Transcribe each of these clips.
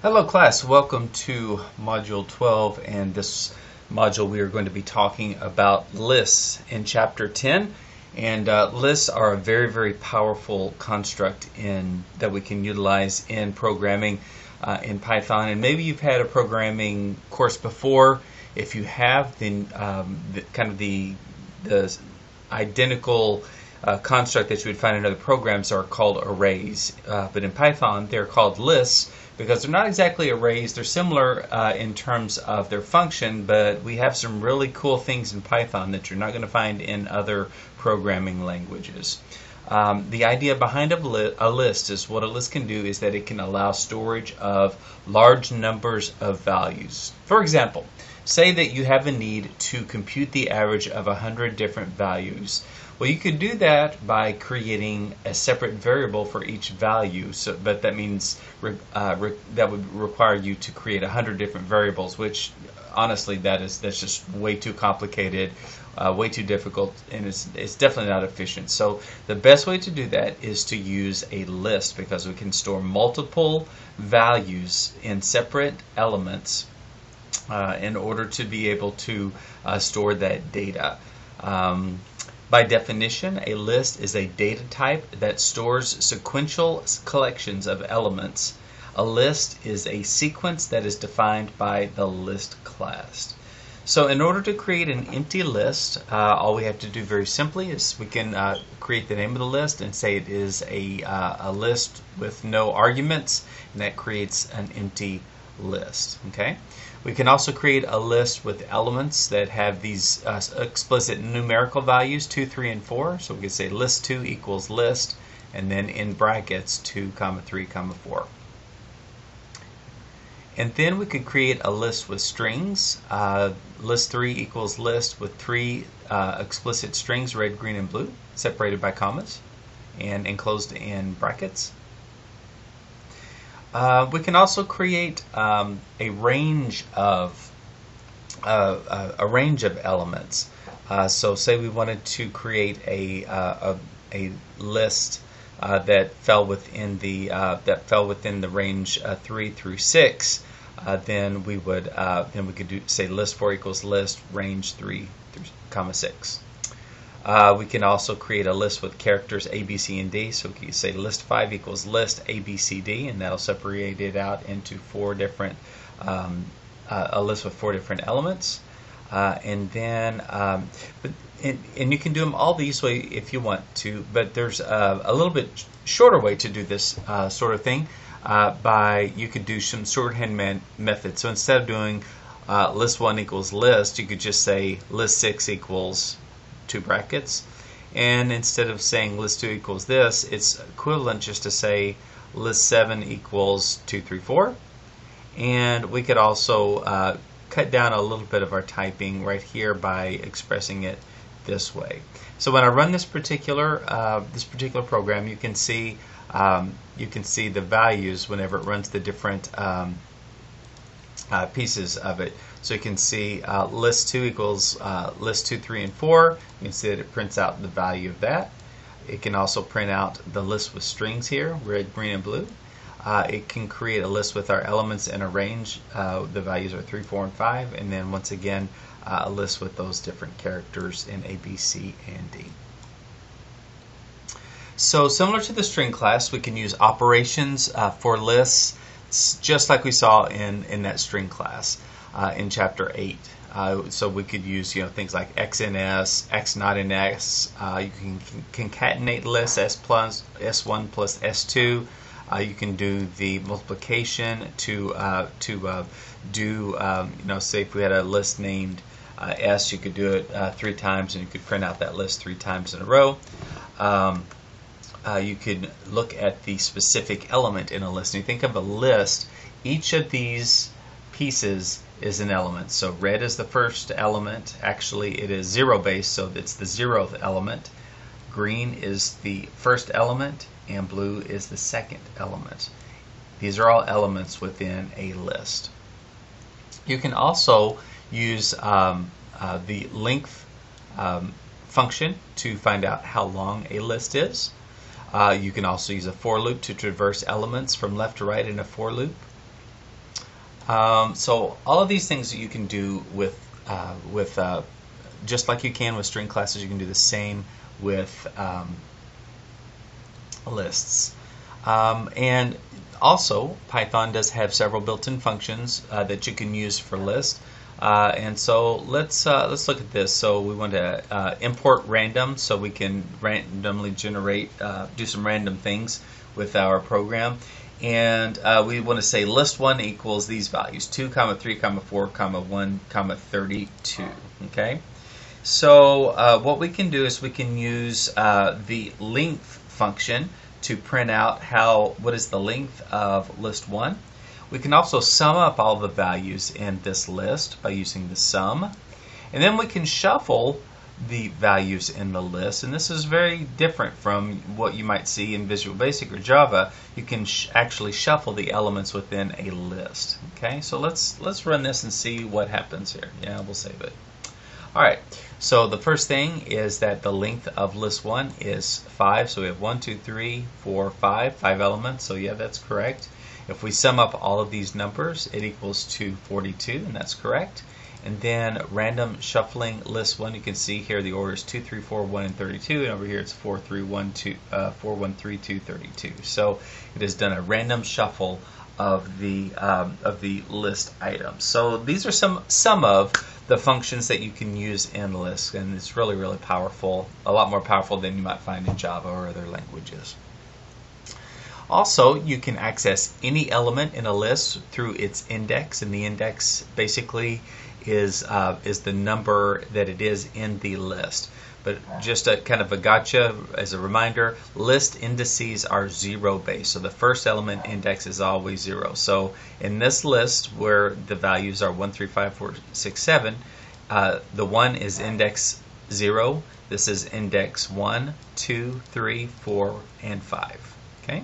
Hello class, welcome to Module 12, and this module we are going to be talking about lists in Chapter 10. And lists are a very powerful construct that we can utilize in programming in Python. And maybe you've had a programming course before. If you have, then the identical construct that you would find in other programs are called arrays. But in Python, they're called lists because they're not exactly arrays. They're similar in terms of their function, but we have some really cool things in Python that you're not going to find in other programming languages. The idea behind a list is what a list can do is that it can allow storage of large numbers of values. For example, say that you have a need to compute the average of 100 different values. Well, you could do that by creating a separate variable for each value. But that means that would require you to create 100 different variables, which honestly that's just way too complicated, way too difficult, and it's definitely not efficient. So the best way to do that is to use a list, because we can store multiple values in separate elements in order to be able to store that data. By definition, a list is a data type that stores sequential collections of elements. A list is a sequence that is defined by the list class. So in order to create an empty list, all we have to do very simply is we can create the name of the list and say it is a list with no arguments, and that creates an empty list. Okay. We can also create a list with elements that have these explicit numerical values 2, 3, and 4. So we can say list2 equals list, and then in brackets 2, 3, 4. And then we could create a list with strings. List3 equals list with 3 explicit strings, red, green, and blue, separated by commas and enclosed in brackets. We can also create a range of elements. So say we wanted to create a list that fell within the range 3 through 6. Then we could say list4 equals list range 3 through 6. We can also create a list with characters A, B, C, and D. So we can say list5 equals list A, B, C, D, and that'll separate it out into a list with 4 different elements. And you can do them all these way if you want to, but there's a little bit shorter way to do this sort of thing. You could do some shorthand method. So instead of doing list1 equals list, you could just say list6 equals 2 brackets, and instead of saying list2 equals this, it's equivalent just to say list7 equals 2, 3, 4. And we could also cut down a little bit of our typing right here by expressing it this way. So when I run this particular program, you can see the values whenever it runs the different pieces of it. So you can see list2 equals list2, 3, and 4. You can see that it prints out the value of that. It can also print out the list with strings here, red, green, and blue. It can create a list with our elements in a range. The values are 3, 4, and 5. And then once again, a list with those different characters in A, B, C, and D. So similar to the string class, we can use operations for lists, just like we saw in that string class in Chapter 8. So we could use things like x in s, x not in s. You can concatenate lists s plus s1 plus s2. You can do the multiplication to do say if we had a list named s, you could do it 3 times, and you could print out that list 3 times in a row. You could look at the specific element in a list. And you think of a list, each of these pieces is an element. So red is the first element. Actually, it is 0 based, so it's the 0th element. Green is the first element, and blue is the second element. These are all elements within a list. You can also use the length function to find out how long a list is. You can also use a for loop to traverse elements from left to right in a for loop. So all of these things that you can do with just like you can with string classes, you can do the same with lists. And also, Python does have several built-in functions that you can use for lists. And so let's look at this. So we want to import random, so we can randomly generate, do some random things with our program. And we want to say list1 equals these values: 2, 3, 4, 1, 32. Okay. So what we can do is we can use the length function to print out what is the length of list1. We can also sum up all the values in this list by using the sum. And then we can shuffle the values in the list. And this is very different from what you might see in Visual Basic or Java. You can actually shuffle the elements within a list. Okay, so let's run this and see what happens here. Yeah, we'll save it. Alright, so the first thing is that the length of list1 is 5. So we have 1, 2, 3, 4, 5 elements. So yeah, that's correct. If we sum up all of these numbers, it equals to 42, and that's correct. And then random shuffling list1, you can see here the order is 2, 3, 4, 1, and 32, and over here it's 4, 3, 1, 2, 4, 1, 3, 2, 32. So it has done a random shuffle of the list items. So these are some of the functions that you can use in lists, and it's really, really powerful, a lot more powerful than you might find in Java or other languages. Also, you can access any element in a list through its index, and the index basically is the number that it is in the list. But just a kind of a gotcha as a reminder, list indices are 0 based. So the first element index is always 0. So in this list where the values are 1, 3, 5, 4, 6, 7, the 1 is index 0. This is index 1, 2, 3, 4, and 5. Okay?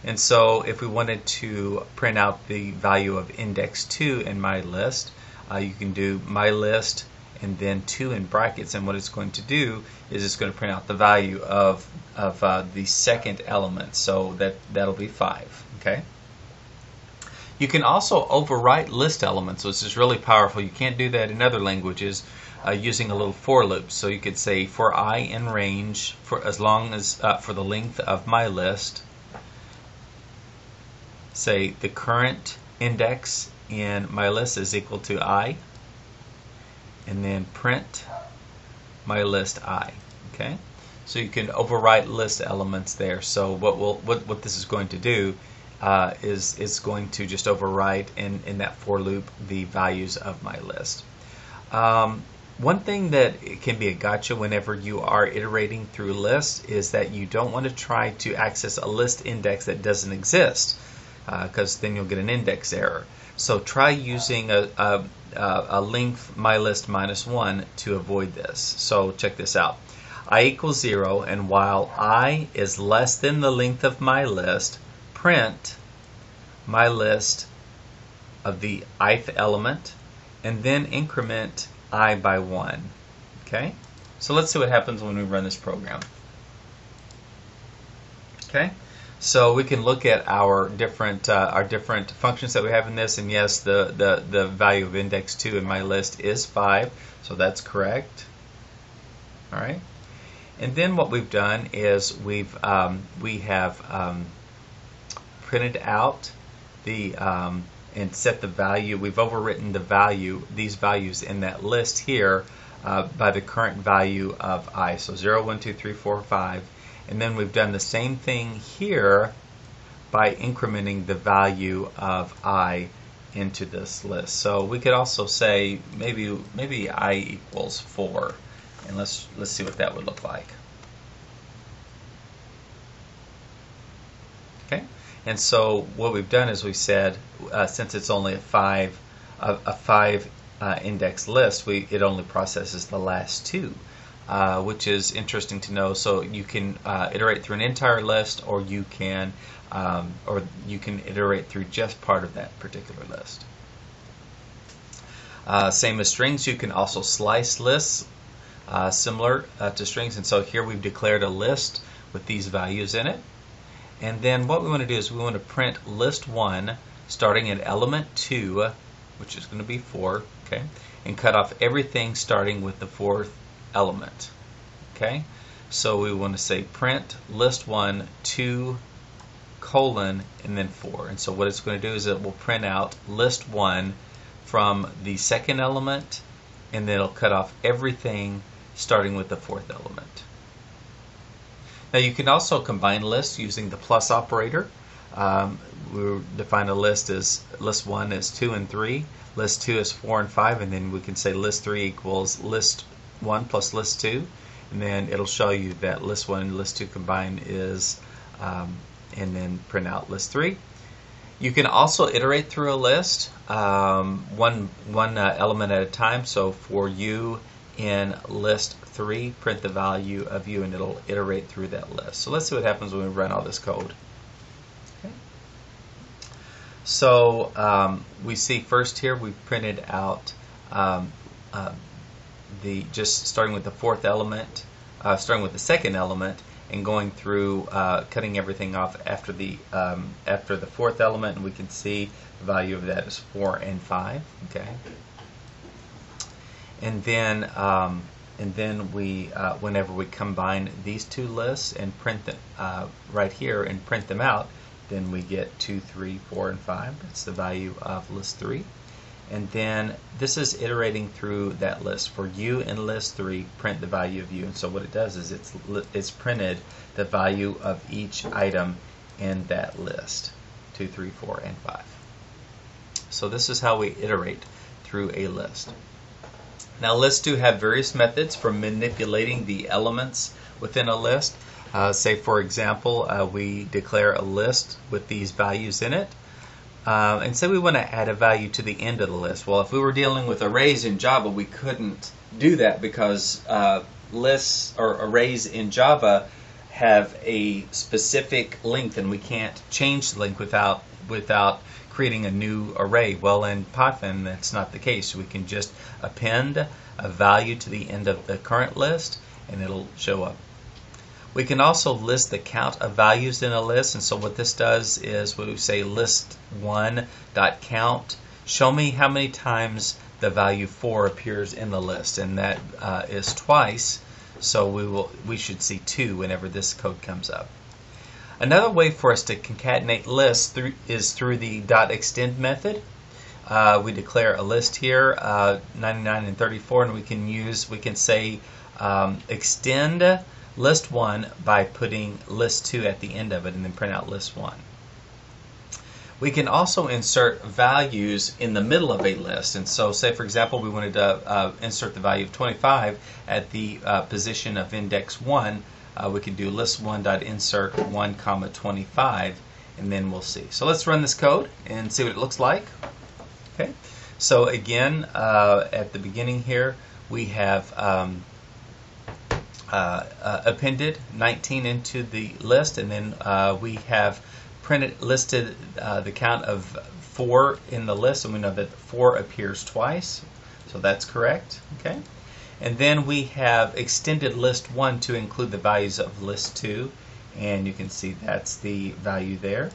And so if we wanted to print out the value of index 2 in my list, you can do my list and then 2 in brackets, and what it's going to do is it's going to print out the value of the second element, so that'll be 5. Okay. You can also overwrite list elements, which is really powerful. You can't do that in other languages using a little for loop. So you could say for I in range for as long as for the length of my list, say the current index in my list is equal to I, and then print my list I. Okay, so you can overwrite list elements there. So what this is going to do is it's going to just overwrite in that for loop the values of my list. One thing that can be a gotcha whenever you are iterating through lists is that you don't want to try to access a list index that doesn't exist, because then you'll get an index error. So try using a length mylist -1 to avoid this. So check this out. I equals 0, and while I is less than the length of my list, print my list of the ith element, and then increment I by 1. Okay? So let's see what happens when we run this program. Okay? So we can look at our different functions that we have in this, and yes, the value of index 2 in my list is 5, so that's correct. All right, and then what we've done is we have printed out the and set the value. We've overwritten the value, these values in that list here by the current value of I. So 0, 1, 2, 3, 4, 5. And then we've done the same thing here by incrementing the value of I into this list. So we could also say maybe I equals 4, and let's see what that would look like. Okay, and so what we've done is we said since it's only a 5 index list, it only processes the last 2. Which is interesting to know. So you can iterate through an entire list, or you can iterate through just part of that particular list. Same as strings, you can also slice lists similar to strings. And so here we've declared a list with these values in it. And then what we want to do is we want to print list1 starting at element 2, which is going to be 4, okay, and cut off everything starting with the 4th element. Okay, so we want to say print list 1 2 colon and then 4, and so what it's going to do is it will print out list 1 from the 2nd element, and then it'll cut off everything starting with the 4th element. Now you can also combine lists using the plus operator. We'll define a list as list 1 is 2 and 3, list 2 is 4 and 5, and then we can say list 3 equals list 1 plus list 2, and then it'll show you that list 1 and list 2 combined is, and then print out list 3. You can also iterate through a list, one element at a time. So for u in list 3, print the value of u, and it'll iterate through that list. So let's see what happens when we run all this code. Okay. So we see first here we've printed out just starting with the 4th element, starting with the 2nd element, and going through cutting everything off after the 4th element, and we can see the value of that is 4 and 5. Okay, and then we whenever we combine these two lists and print them right here and print them out, then we get 2, 3, 4, and 5. That's the value of list 3. And then this is iterating through that list. For u in list 3, print the value of u. And so what it does is it's printed the value of each item in that list, 2, 3, 4, and 5. So this is how we iterate through a list. Now lists do have various methods for manipulating the elements within a list. Say for example, we declare a list with these values in it. And say we want to add a value to the end of the list. Well, if we were dealing with arrays in Java, we couldn't do that because lists or arrays in Java have a specific length, and we can't change the length without creating a new array. Well, in Python, that's not the case. We can just append a value to the end of the current list, and it'll show up. We can also list the count of values in a list, and so what this does is we say list1.count, show me how many times the value 4 appears in the list, and that is twice, so we should see 2 whenever this code comes up. Another way for us to concatenate lists is through the .extend method. We declare a list here, 99 and 34, and we can say extend list 1 by putting list 2 at the end of it, and then print out list 1. We can also insert values in the middle of a list, and so say for example we wanted to insert the value of 25 at the position of index 1, we could do list1.insert 1, 25, and then we'll see. So let's run this code and see what it looks like. Okay, so again at the beginning here we have appended 19 into the list, and then we have listed the count of 4 in the list, and we know that 4 appears twice, so that's correct. Okay, and then we have extended list 1 to include the values of list 2, and you can see that's the value there.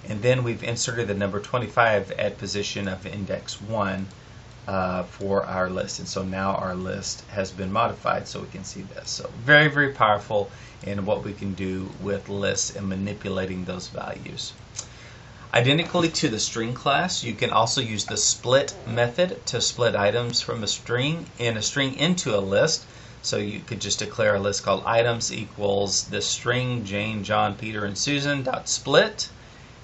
And then we've inserted the number 25 at position of index 1 for our list, and so now our list has been modified so we can see this. So very, very powerful in what we can do with lists and manipulating those values. Identically to the string class, you can also use the split method to split items from a string into a list. So you could just declare a list called items equals this string Jane, John, Peter, and Susan dot split,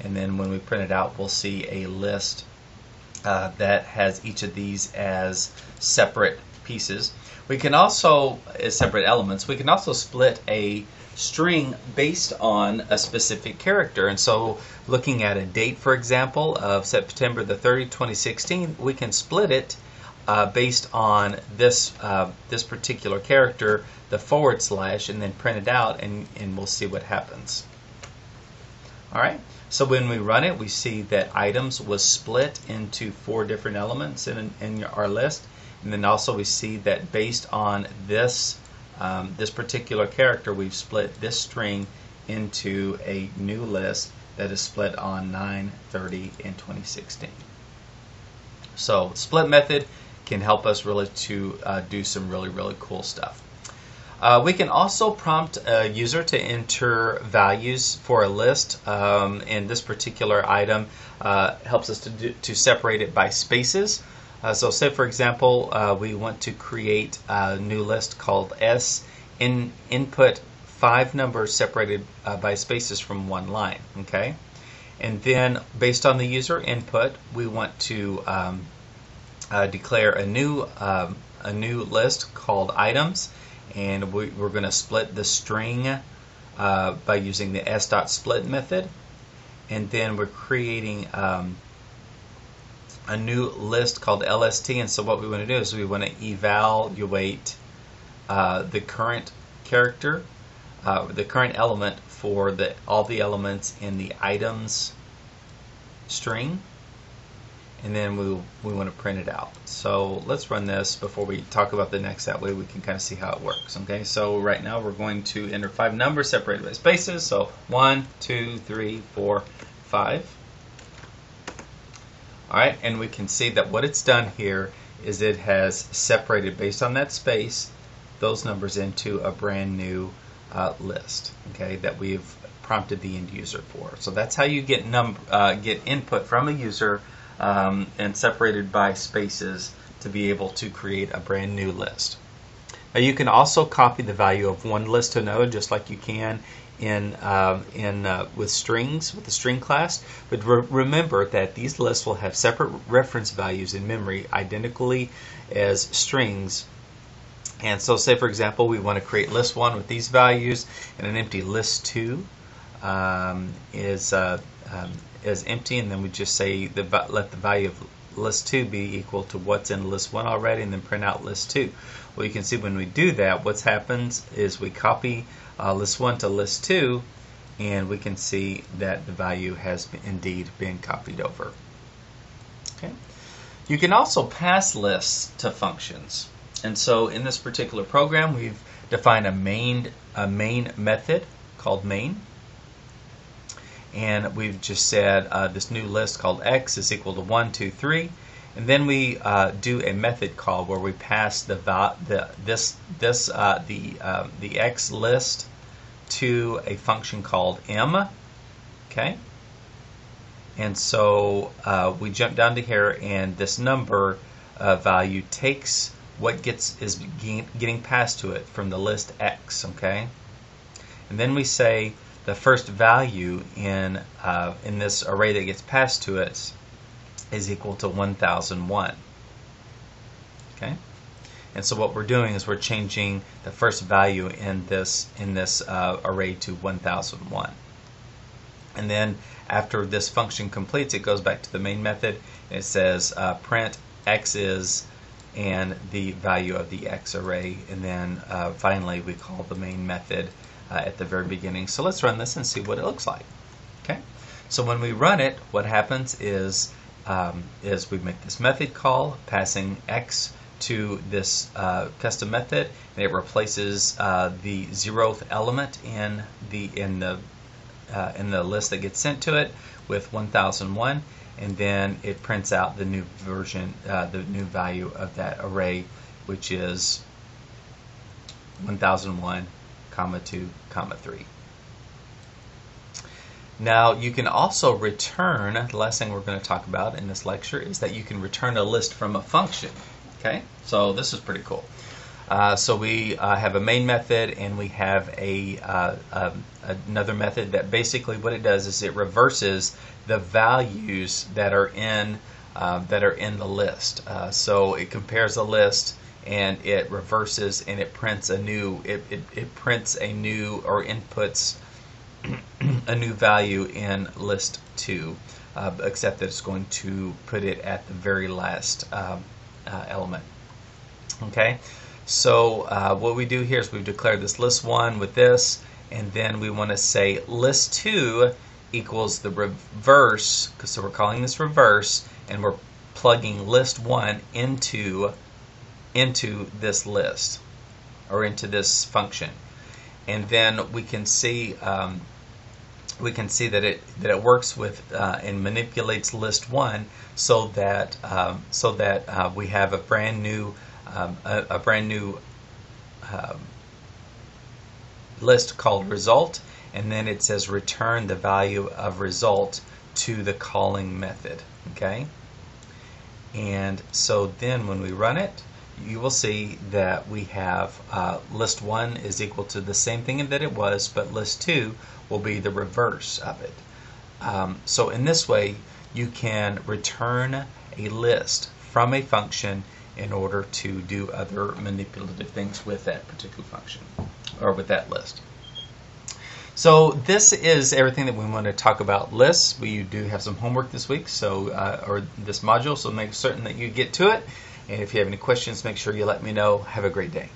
and then when we print it out we'll see a list that has each of these as separate pieces. We can also, as separate elements, we can also split a string based on a specific character. And so looking at a date, for example, of September the 30th, 2016, we can split it based on this particular character, the /, and then print it out, and we'll see what happens. Alright, so when we run it, we see that items was split into 4 different elements in our list, and then also we see that based on this this particular character, we've split this string into a new list that is split on 9/30 in 2016. So split method can help us really to do some really cool stuff. We can also prompt a user to enter values for a list, and this particular item helps us to separate it by spaces. So say for example we want to create a new list called S, input 5 numbers separated by spaces from one line, okay? And then based on the user input we want to declare a new list called items, and we're going to split the string by using the s.split method, and then we're creating a new list called LST. And so what we want to do is we want to evaluate the current character, the current element for all the elements in the items string, and then we want to print it out. So let's run this before we talk about the next. That way we can kind of see how it works. Okay, so right now we're going to enter 5 numbers separated by spaces. So 1, 2, 3, 4, 5. Alright, and we can see that what it's done here is it has separated, based on that space, those numbers into a brand new list, okay, that we've prompted the end user for. So that's how you get input from a user and separated by spaces to be able to create a brand new list. Now you can also copy the value of one list to another, just like you can with strings, with the string class. But remember that these lists will have separate reference values in memory, identically as strings. And so say for example we want to create list 1 with these values, and an empty list 2 is empty, and then we just say let the value of list 2 be equal to what's in list 1 already, and then print out list 2. Well, you can see when we do that, what happens is we copy list 1 to list 2, and we can see that the value has indeed been copied over. Okay. You can also pass lists to functions, and so in this particular program we've defined a main method called main, and we've just said this new list called x is equal to 1, 2, 3, and then we do a method call where we pass the x list to a function called m. Okay, and so we jump down to here, and this number value takes what is getting passed to it from the list x. Okay, and then we say the first value in this array that gets passed to it is equal to 1001. Okay, and so what we're doing is we're changing the first value in this array to 1001. And then after this function completes, it goes back to the main method, and it says print x is and the value of the x array, and then finally we call the main method at the very beginning. So let's run this and see what it looks like. Okay, so when we run it, what happens is we make this method call passing x to this custom method, and it replaces the 0th element in the list that gets sent to it with 1001, and then it prints out the new version, the new value of that array, which is 1001, 2, 3. Now you can also return, the last thing we're going to talk about in this lecture is that you can return a list from a function. Okay, so this is pretty cool. So we have a main method, and we have another method that basically what it does is it reverses the values that are in the list. So it compares the list, and it reverses, and it prints a new or inputs a new value in list 2, except that it's going to put it at the very last element. Okay, so what we do here is we've declared this list 1 with this, and then we want to say list 2 equals the reverse, so we're calling this reverse, and we're plugging list 1 into this list, or into this function. And then we can see we can see that it works with and manipulates list 1 so that we have a brand new list called result, and then it says return the value of result to the calling method. Okay, and so then when we run it, you will see that we have list 1 is equal to the same thing that it was, but list 2 will be the reverse of it. So in this way, you can return a list from a function in order to do other manipulative things with that particular function or with that list. So this is everything that we want to talk about lists. We do have some homework this week, or this module, so make certain that you get to it. And if you have any questions, make sure you let me know. Have a great day.